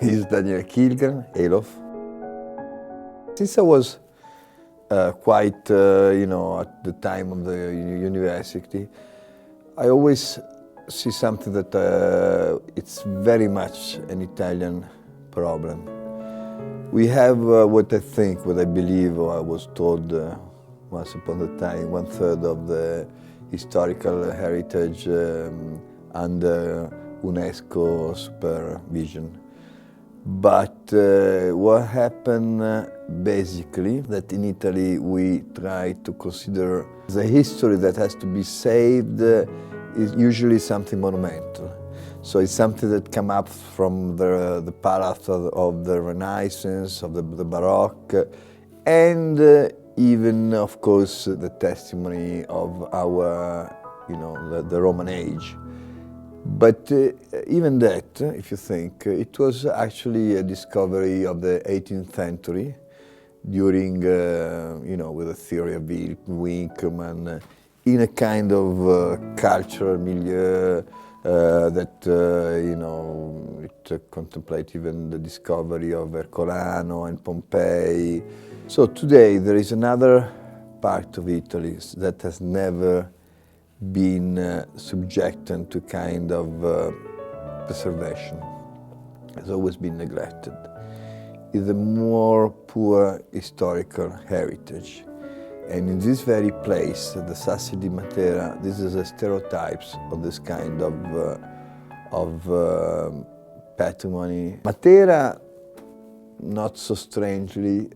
is Daniele Kihlgren, Elof. Since I was quite, at the time of the university, I always see something that it's very much an Italian problem. We have what I believe, or I was told once upon a time, 1/3 of the historical heritage under UNESCO supervision. But what happened basically, that in Italy we try to consider the history that has to be saved is usually something monumental. So it's something that comes up from the palace of the Renaissance, of the Baroque, and even, of course, the testimony of our, the Roman age. But even that, if you think, it was actually a discovery of the 18th century during, with the theory of Winckelmann, in a kind of cultural milieu that, it contemplated even the discovery of Ercolano and Pompeii. So today there is another part of Italy that has never been subjected to kind of preservation, has always been neglected, is a more poor historical heritage. And in this very place, the Sassi di Matera, this is a stereotypes of this kind of patrimony. Matera, not so strangely,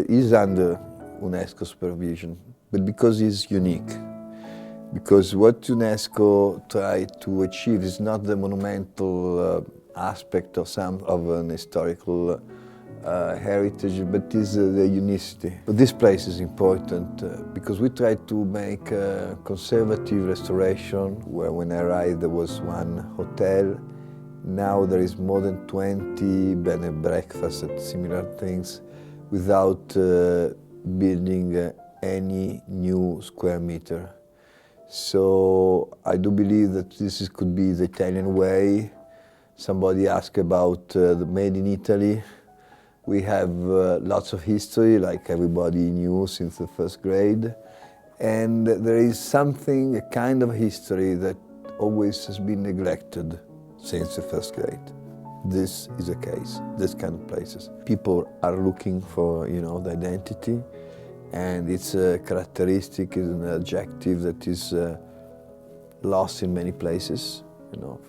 is under UNESCO supervision, but because it's unique. Because what UNESCO tried to achieve is not the monumental aspect of an historical heritage, but is the unicity. But this place is important because we tried to make a conservative restoration, where when I arrived there was one hotel. Now there is more than 20 bed and breakfasts and similar things without building any new square meter. So I do believe that this could be the Italian way. Somebody asked about the Made in Italy. We have lots of history, like everybody knew since the first grade. And there is something, a kind of history that always has been neglected since the first grade. This is a case, this kind of places. People are looking for, the identity. And it's a characteristic, is an adjective that is lost in many places,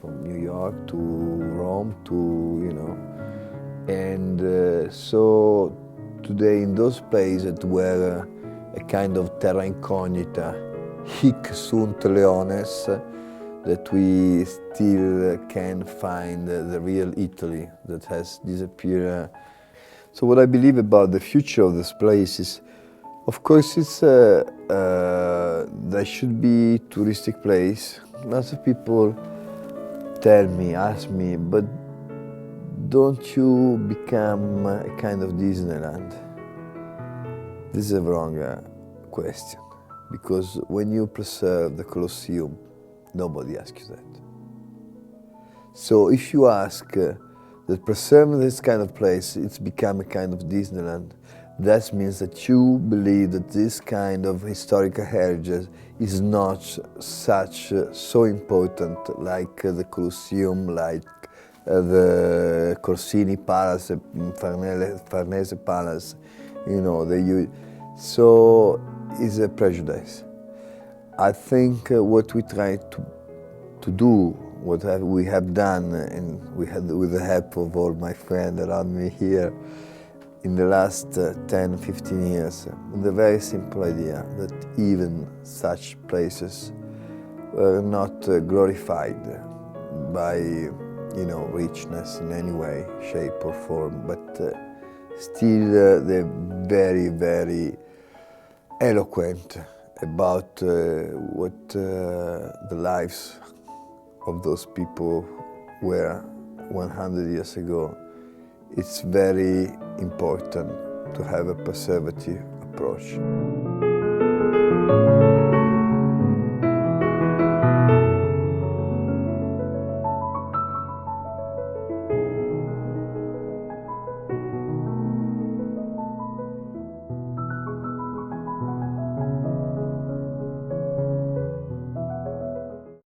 from New York to Rome to, And so today in those places where a kind of terra incognita, hic sunt leones, that we still can find the real Italy that has disappeared. So what I believe about the future of this place is, of course, it's there should be touristic place. Lots of people ask me, but don't you become a kind of Disneyland? This is a wrong question, because when you preserve the Colosseum, nobody asks you that. So if you ask that preserving this kind of place, it's become a kind of Disneyland, that means that you believe that this kind of historical heritage is not so important like the Colosseum, like the Corsini Palace, Farnese Palace, so it's a prejudice. I think what we try to do, what we have done, and we had with the help of all my friends around me here, in the last 10, 15 years, the very simple idea that even such places were not glorified by, richness in any way, shape or form, but still they're very, very eloquent about what the lives of those people were 100 years ago. It's very important to have a preservative approach.